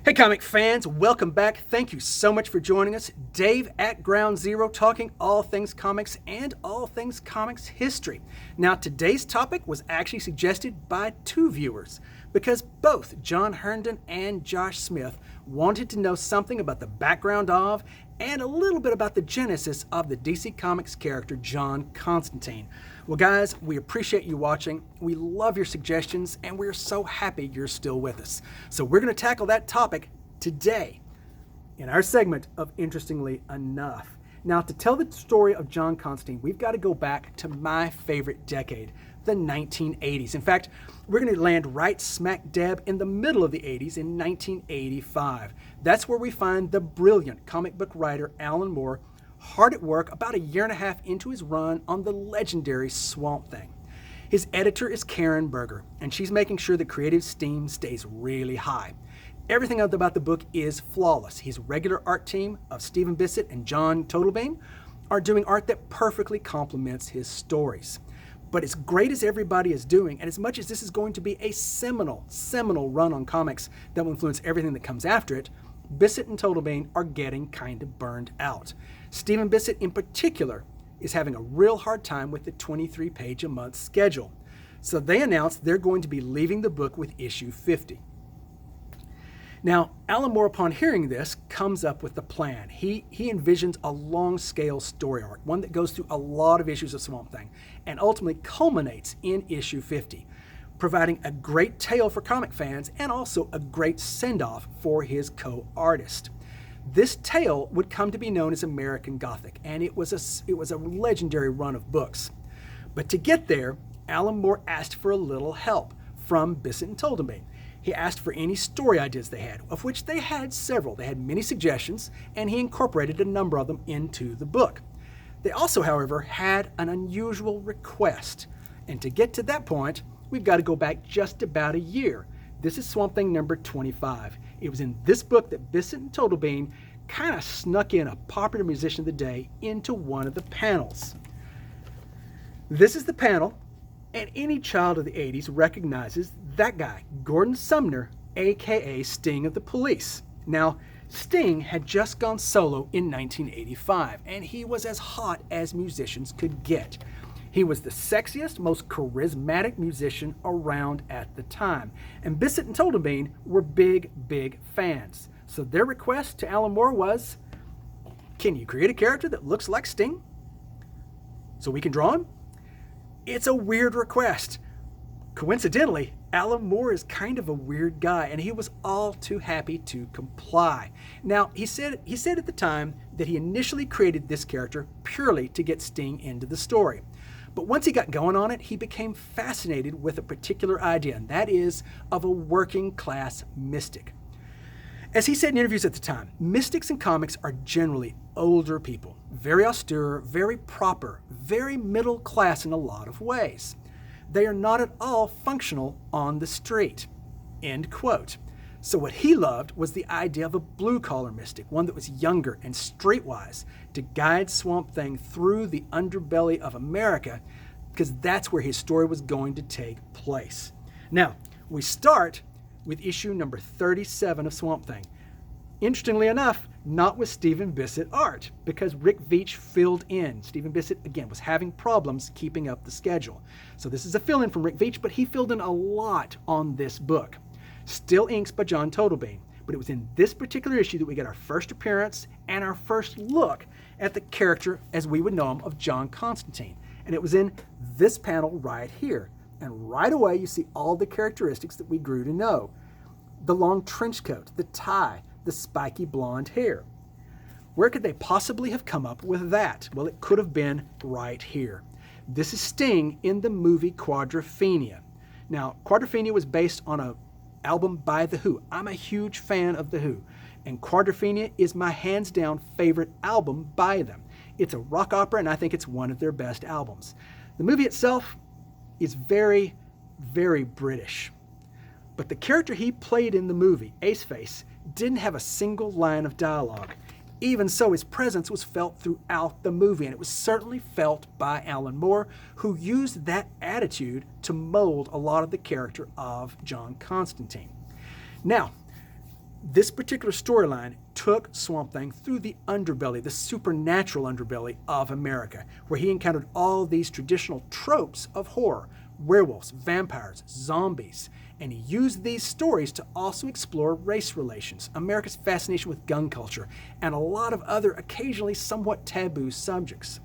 Hey comic fans, welcome back. Thank you so much for joining us. Dave at Ground Zero, talking all things comics and all things comics history. Now today's topic was actually suggested by two viewers because both John Herndon and Josh Smith wanted to know something about the background of and a little bit about the genesis of the DC Comics character John Constantine. Well guys, we appreciate you watching, we love your suggestions, and we're so happy you're still with us. So we're going to tackle that topic today in our segment of Interestingly Enough. Now to tell the story of John Constantine, we've got to go back to my favorite decade, the 1980s. In fact, we're going to land right smack dab in the middle of the 80s in 1985. That's where we find the brilliant comic book writer Alan Moore hard at work about a year and a half into his run on the legendary Swamp Thing. His editor is Karen Berger, and she's making sure the creative steam stays really high. Everything about the book is flawless. His regular art team of Stephen Bissett and John Totalbain are doing art that perfectly complements his stories. But as great as everybody is doing, and as much as this is going to be a seminal run on comics that will influence everything that comes after it, Bissett and Totalbain are getting kind of burned out. Stephen Bissett in particular is having a real hard time with the 23-page-a-month schedule. So they announced they're going to be leaving the book with issue 50. Now, Alan Moore, upon hearing this, comes up with the plan. He envisions a long-scale story arc, one that goes through a lot of issues of Swamp Thing, and ultimately culminates in issue 50, providing a great tale for comic fans and also a great send-off for his co-artist. This tale would come to be known as American Gothic, and it was a legendary run of books. But to get there, Alan Moore asked for a little help from Bissett and Totalbain. He asked for any story ideas they had, of which they had several. They had many suggestions, and he incorporated a number of them into the book. They also, however, had an unusual request. And to get to that point, we've got to go back just about a year. This is Swamp Thing number 25. It was in this book that Bissett and Totalbain kind of snuck in a popular musician of the day into one of the panels. This is the panel, and any child of the 80s recognizes that guy, Gordon Sumner, aka Sting of the Police. Now, Sting had just gone solo in 1985, and he was as hot as musicians could get. He was the sexiest, most charismatic musician around at the time, and Bissett and Totalbain were big fans. So their request to Alan Moore was, can you create a character that looks like Sting so we can draw him? It's a weird request. Coincidentally, Alan Moore is kind of a weird guy, and he was all too happy to comply. Now, he said at the time that he initially created this character purely to get Sting into the story. But once he got going on it, he became fascinated with a particular idea, and that is of a working class mystic. As he said in interviews at the time, mystics in comics are generally older people, very austere, very proper, very middle class in a lot of ways. They are not at all functional on the street. End quote. So what he loved was the idea of a blue-collar mystic, one that was younger and streetwise, to guide Swamp Thing through the underbelly of America, because that's where his story was going to take place. Now, we start with issue number 37 of Swamp Thing. Interestingly enough, not with Stephen Bissett art, because Rick Veitch filled in. Stephen Bissett, again, was having problems keeping up the schedule. So this is a fill-in from Rick Veitch, but he filled in a lot on this book. Still inks by John Totalbain, but it was in this particular issue that we get our first appearance and our first look at the character, as we would know him, of John Constantine. And it was in this panel right here. And right away you see all the characteristics that we grew to know. The long trench coat, the tie, the spiky blonde hair. Where could they possibly have come up with that? Well, it could have been right here. This is Sting in the movie Quadrophenia. Now, Quadrophenia was based on an album by The Who. I'm a huge fan of The Who, and Quadrophenia is my hands-down favorite album by them. It's a rock opera, and I think it's one of their best albums. The movie itself is very British. But the character he played in the movie, Aceface, didn't have a single line of dialogue. Even so, his presence was felt throughout the movie, and it was certainly felt by Alan Moore, who used that attitude to mold a lot of the character of John Constantine. Now, This particular storyline took Swamp Thing through the underbelly, the supernatural underbelly of America, where he encountered all these traditional tropes of horror: werewolves, vampires, zombies. And he used these stories to also explore race relations, America's fascination with gun culture, and a lot of other occasionally somewhat taboo subjects.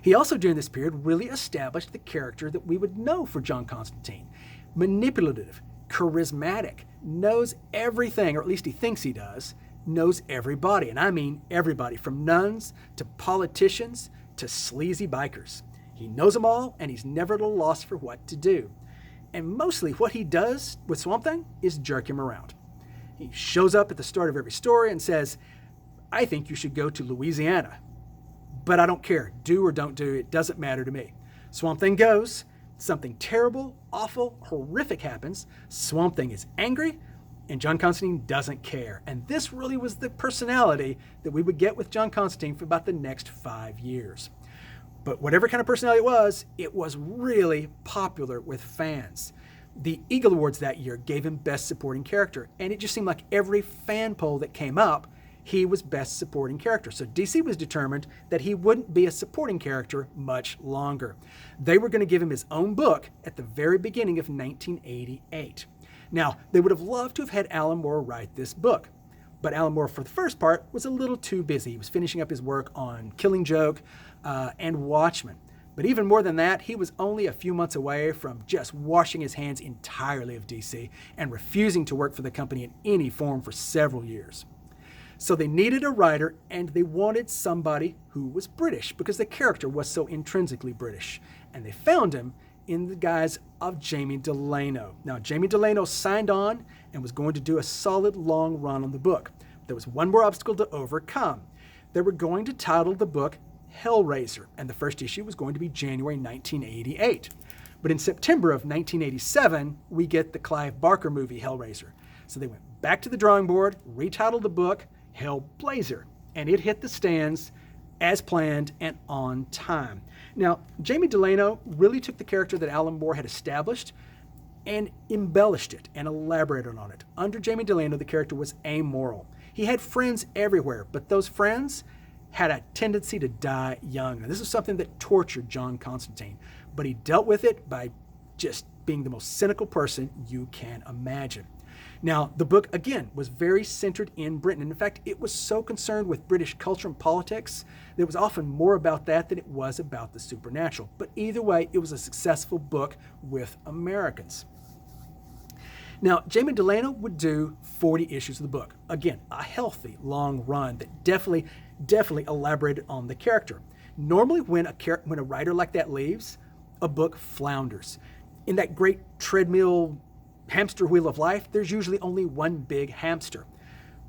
He also, during this period, really established the character that we would know for John Constantine: manipulative, charismatic, knows everything, or at least he thinks he does, knows everybody. And I mean everybody, from nuns to politicians to sleazy bikers. He knows them all, and he's never at a loss for what to do. And mostly what he does with Swamp Thing is jerk him around. He shows up at the start of every story and says, "I think you should go to Louisiana. But I don't care. Do or don't do, it doesn't matter to me." Swamp Thing goes. Something terrible, awful, horrific happens. Swamp Thing is angry, and John Constantine doesn't care. And this really was the personality that we would get with John Constantine for about the next 5 years. But whatever kind of personality it was really popular with fans. The Eagle Awards that year gave him Best Supporting Character, and it just seemed like every fan poll that came up, he was Best Supporting Character. So DC was determined that he wouldn't be a supporting character much longer. They were going to give him his own book at the very beginning of 1988. Now, they would have loved to have had Alan Moore write this book, but Alan Moore, for the first part, was a little too busy. He was finishing up his work on Killing Joke and Watchmen. But even more than that, he was only a few months away from just washing his hands entirely of DC and refusing to work for the company in any form for several years. So they needed a writer, and they wanted somebody who was British because the character was so intrinsically British. And they found him in the guise of Jamie Delano. Now, Jamie Delano signed on and was going to do a solid long run on the book. There was one more obstacle to overcome. They were going to title the book Hellblazer, and the first issue was going to be January 1988. But in September of 1987, we get the Clive Barker movie Hellblazer. So they went back to the drawing board, retitled the book Hellblazer, and it hit the stands as planned and on time. Now, Jamie Delano really took the character that Alan Moore had established and embellished it and elaborated on it. Under Jamie Delano, the character was amoral. He had friends everywhere, but those friends had a tendency to die young. And this is something that tortured John Constantine, but he dealt with it by just being the most cynical person you can imagine. Now, the book, again, was very centered in Britain. And in fact, it was so concerned with British culture and politics that it was often more about that than it was about the supernatural. But either way, it was a successful book with Americans. Now, Jamie Delano would do 40 issues of the book. Again, a healthy, long run that definitely elaborated on the character. Normally, when a writer like that leaves, a book flounders. In that great treadmill hamster wheel of life, there's usually only one big hamster.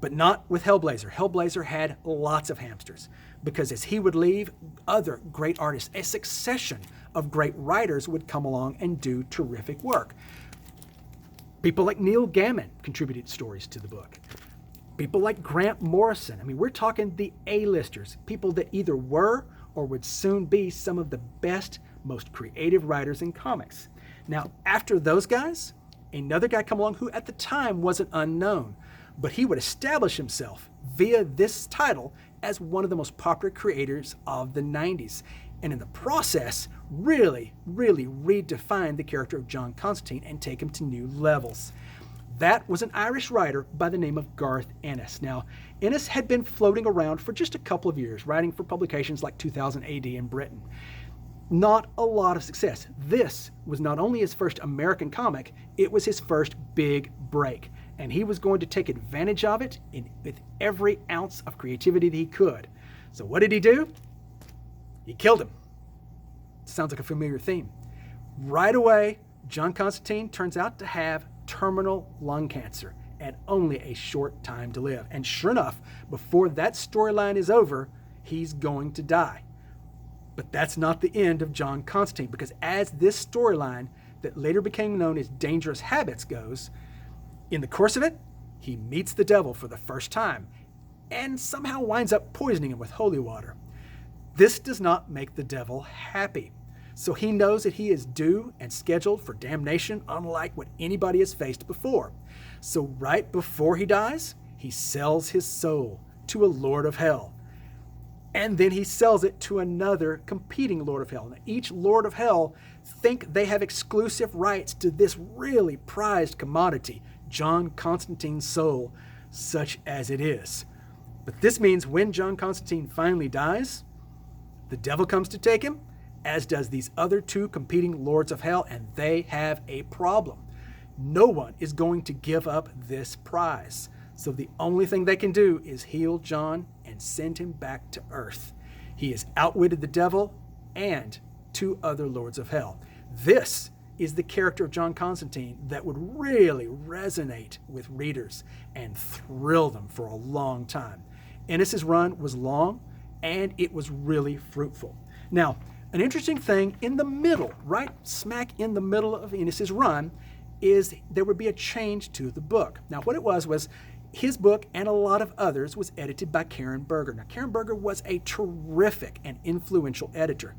But not with Hellblazer. Hellblazer had lots of hamsters, because as he would leave, other great artists, a succession of great writers would come along and do terrific work. People like Neil Gaiman contributed stories to the book. People like Grant Morrison. I mean, we're talking the A-listers, people that either were or would soon be some of the best, most creative writers in comics. Now, after those guys, another guy come along who at the time wasn't unknown, but he would establish himself via this title as one of the most popular creators of the 90s. And in the process, really redefined the character of John Constantine and take him to new levels. That was an Irish writer by the name of Garth Ennis. Now, Ennis had been floating around for just a couple of years, writing for publications like 2000 AD in Britain. Not a lot of success. This was not only his first American comic, it was his first big break. And he was going to take advantage of it with every ounce of creativity that he could. So what did he do? He killed him. Sounds like a familiar theme. Right away, John Constantine turns out to have terminal lung cancer and only a short time to live. And sure enough, before that storyline is over, he's going to die. But that's not the end of John Constantine, because as this storyline that later became known as Dangerous Habits goes, in the course of it, he meets the devil for the first time and somehow winds up poisoning him with holy water. This does not make the devil happy. So he knows that he is due and scheduled for damnation unlike what anybody has faced before. So right before he dies, he sells his soul to a Lord of Hell. And then he sells it to another competing Lord of Hell. Now, each Lord of Hell think they have exclusive rights to this really prized commodity, John Constantine's soul, such as it is. But this means when John Constantine finally dies, the devil comes to take him, as does these other two competing Lords of Hell, and they have a problem. No one is going to give up this prize. So the only thing they can do is heal John and send him back to earth. He has outwitted the devil and two other Lords of Hell. This is the character of John Constantine that would really resonate with readers and thrill them for a long time. Ennis's run was long and it was really fruitful. Now, an interesting thing in the middle, right smack in the middle of Ennis's run, is there would be a change to the book. Now, what it was his book and a lot of others was edited by Karen Berger. Now, Karen Berger was a terrific and influential editor,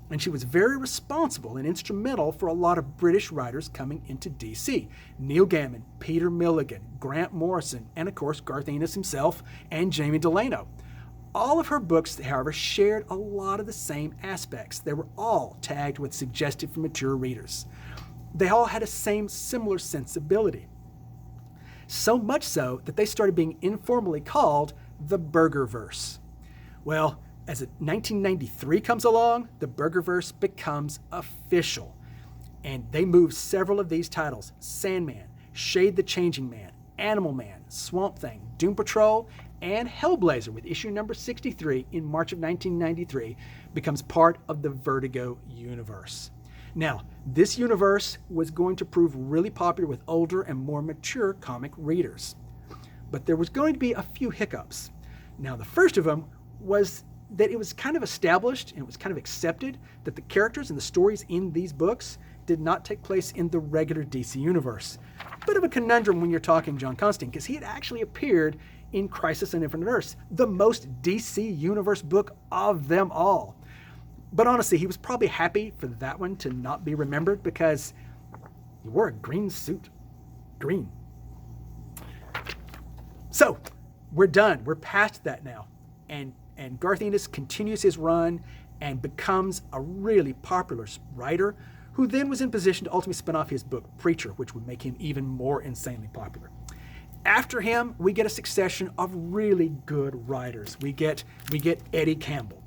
and she was very responsible and instrumental for a lot of British writers coming into DC. Neil Gaiman, Peter Milligan, Grant Morrison, and of course Garth Ennis himself and Jamie Delano. All of her books, however, shared a lot of the same aspects. They were all tagged with suggested for mature readers. They all had a similar sensibility. So much so that they started being informally called the Bergerverse. Well, as 1993 comes along, the Bergerverse becomes official. And they moved several of these titles: Sandman, Shade the Changing Man, Animal Man, Swamp Thing, Doom Patrol, and Hellblazer, with issue number 63 in March of 1993, becomes part of the Vertigo universe. Now, this universe was going to prove really popular with older and more mature comic readers. But there was going to be a few hiccups. Now, the first of them was that it was kind of established and it was kind of accepted that the characters and the stories in these books did not take place in the regular DC universe. Bit of a conundrum when you're talking John Constantine, because he had actually appeared in Crisis on Infinite Earths, the most DC universe book of them all. But honestly, he was probably happy for that one to not be remembered because he wore a green suit. Green. So, we're done. We're past that now. And Garth Ennis continues his run and becomes a really popular writer who then was in position to ultimately spin off his book, Preacher, which would make him even more insanely popular. After him, we get a succession of really good writers. We get Eddie Campbell.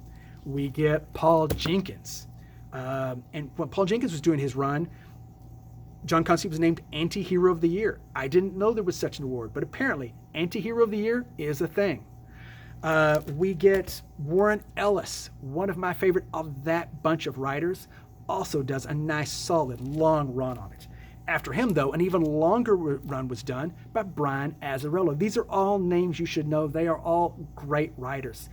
We get Paul Jenkins. And when Paul Jenkins was doing his run, John Constantine was named Anti-Hero of the Year. I didn't know there was such an award, but apparently Anti-Hero of the Year is a thing. We get Warren Ellis, one of my favorite of that bunch of writers, also does a nice, solid, long run on it. After him, though, an even longer run was done by Brian Azzarello. These are all names you should know. They are all great writers.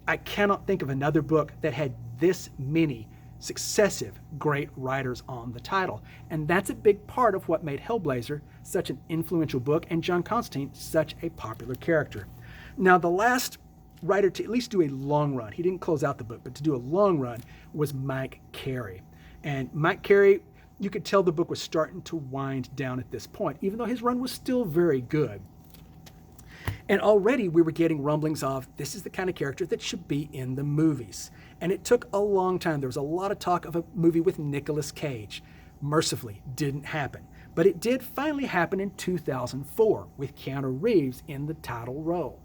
I cannot think of another book that had this many successive great writers on the title. And that's a big part of what made Hellblazer such an influential book and John Constantine such a popular character. Now, the last writer to at least do a long run, he didn't close out the book, but to do a long run, was Mike Carey. And Mike Carey, you could tell the book was starting to wind down at this point, even though his run was still very good. And already we were getting rumblings of, this is the kind of character that should be in the movies. And it took a long time. There was a lot of talk of a movie with Nicolas Cage. Mercifully, didn't happen. But it did finally happen in 2004 with Keanu Reeves in the title role.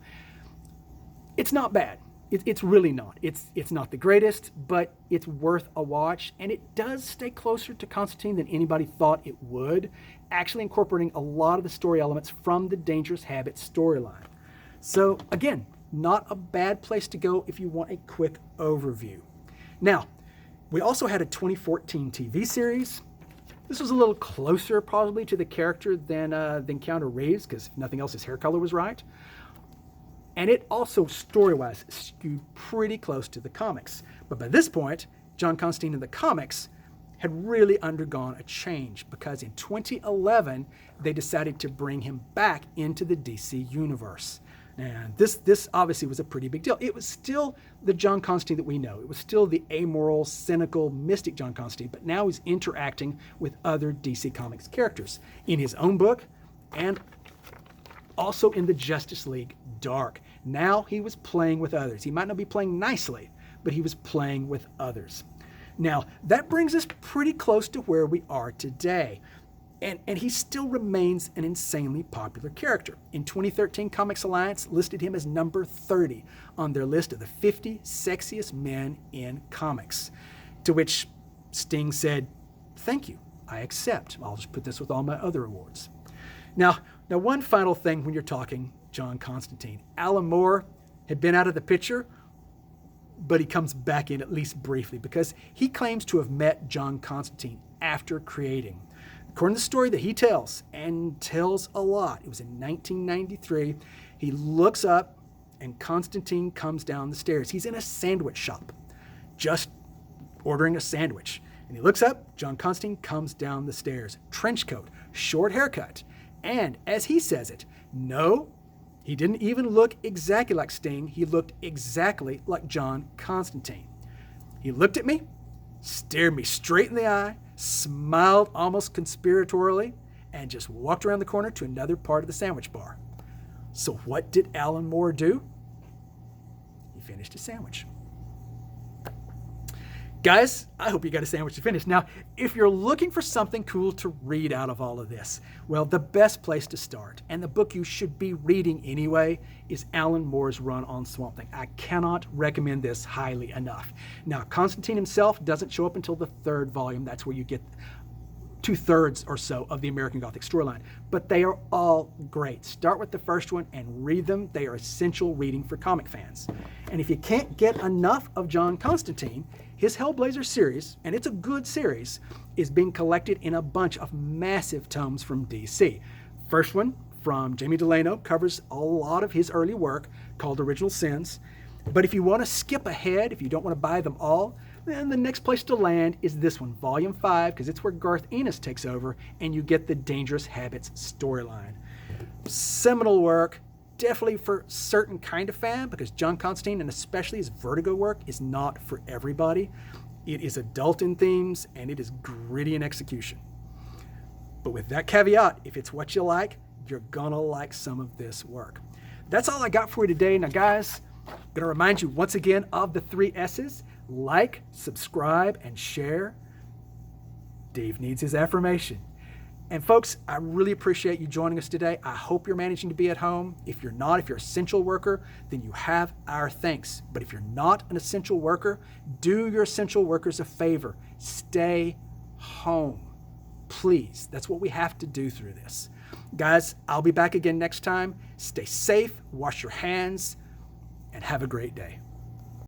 It's not bad. It's really not. It's not the greatest, but it's worth a watch. And it does stay closer to Constantine than anybody thought it would, actually incorporating a lot of the story elements from the Dangerous Habits storyline. So again, not a bad place to go if you want a quick overview. Now, we also had a 2014 TV series. This was a little closer probably to the character than Keanu Reeves, because if nothing else, his hair color was right. And it also, story-wise, skewed pretty close to the comics. But by this point, John Constantine in the comics had really undergone a change, because in 2011, they decided to bring him back into the DC universe. And this obviously was a pretty big deal. It was still the John Constantine that we know. It was still the amoral, cynical, mystic John Constantine, but now he's interacting with other DC Comics characters in his own book and also in the Justice League Dark. Now he was playing with others. He might not be playing nicely, but he was playing with others. Now, that brings us pretty close to where we are today. And he still remains an insanely popular character. In 2013, Comics Alliance listed him as number 30 on their list of the 50 sexiest men in comics. To which Sting said, "Thank you, I accept. I'll just put this with all my other awards." Now one final thing when you're talking John Constantine. Alan Moore had been out of the picture, but he comes back in at least briefly because he claims to have met John Constantine after creating. According to the story that he tells, and tells a lot, it was in 1993, he looks up and Constantine comes down the stairs. He's in a sandwich shop, just ordering a sandwich. And he looks up, John Constantine comes down the stairs, trench coat, short haircut. And as he says it, no, he didn't even look exactly like Sting. He looked exactly like John Constantine. He looked at me, stared me straight in the eye, smiled almost conspiratorially, and just walked around the corner to another part of the sandwich bar. So what did Alan Moore do? He finished his sandwich. Guys, I hope you got a sandwich to finish. Now, if you're looking for something cool to read out of all of this, well, the best place to start, and the book you should be reading anyway, is Alan Moore's run on Swamp Thing. I cannot recommend this highly enough. Now, Constantine himself doesn't show up until the 3rd volume. That's where you get 2/3 or so of the American Gothic storyline. But they are all great. Start with the first one and read them. They are essential reading for comic fans. And if you can't get enough of John Constantine, his Hellblazer series, and it's a good series, is being collected in a bunch of massive tomes from DC. First one from Jamie Delano covers a lot of his early work called Original Sins. But if you want to skip ahead, if you don't want to buy them all, then the next place to land is this one, Volume 5, because it's where Garth Ennis takes over and you get the Dangerous Habits storyline. Seminal work, definitely for certain kind of fan, because John Constantine, and especially his Vertigo work, is not for everybody. It is adult in themes and it is gritty in execution. But with that caveat, if it's what you like, you're gonna like some of this work. That's all I got for you today. Now guys, I'm gonna remind you once again of the 3 S's. Like, subscribe, and share. Dave needs his affirmation. And folks, I really appreciate you joining us today. I hope you're managing to be at home. If you're not, if you're an essential worker, then you have our thanks. But if you're not an essential worker, do your essential workers a favor. Stay home. Please. That's what we have to do through this. Guys, I'll be back again next time. Stay safe, wash your hands, and have a great day.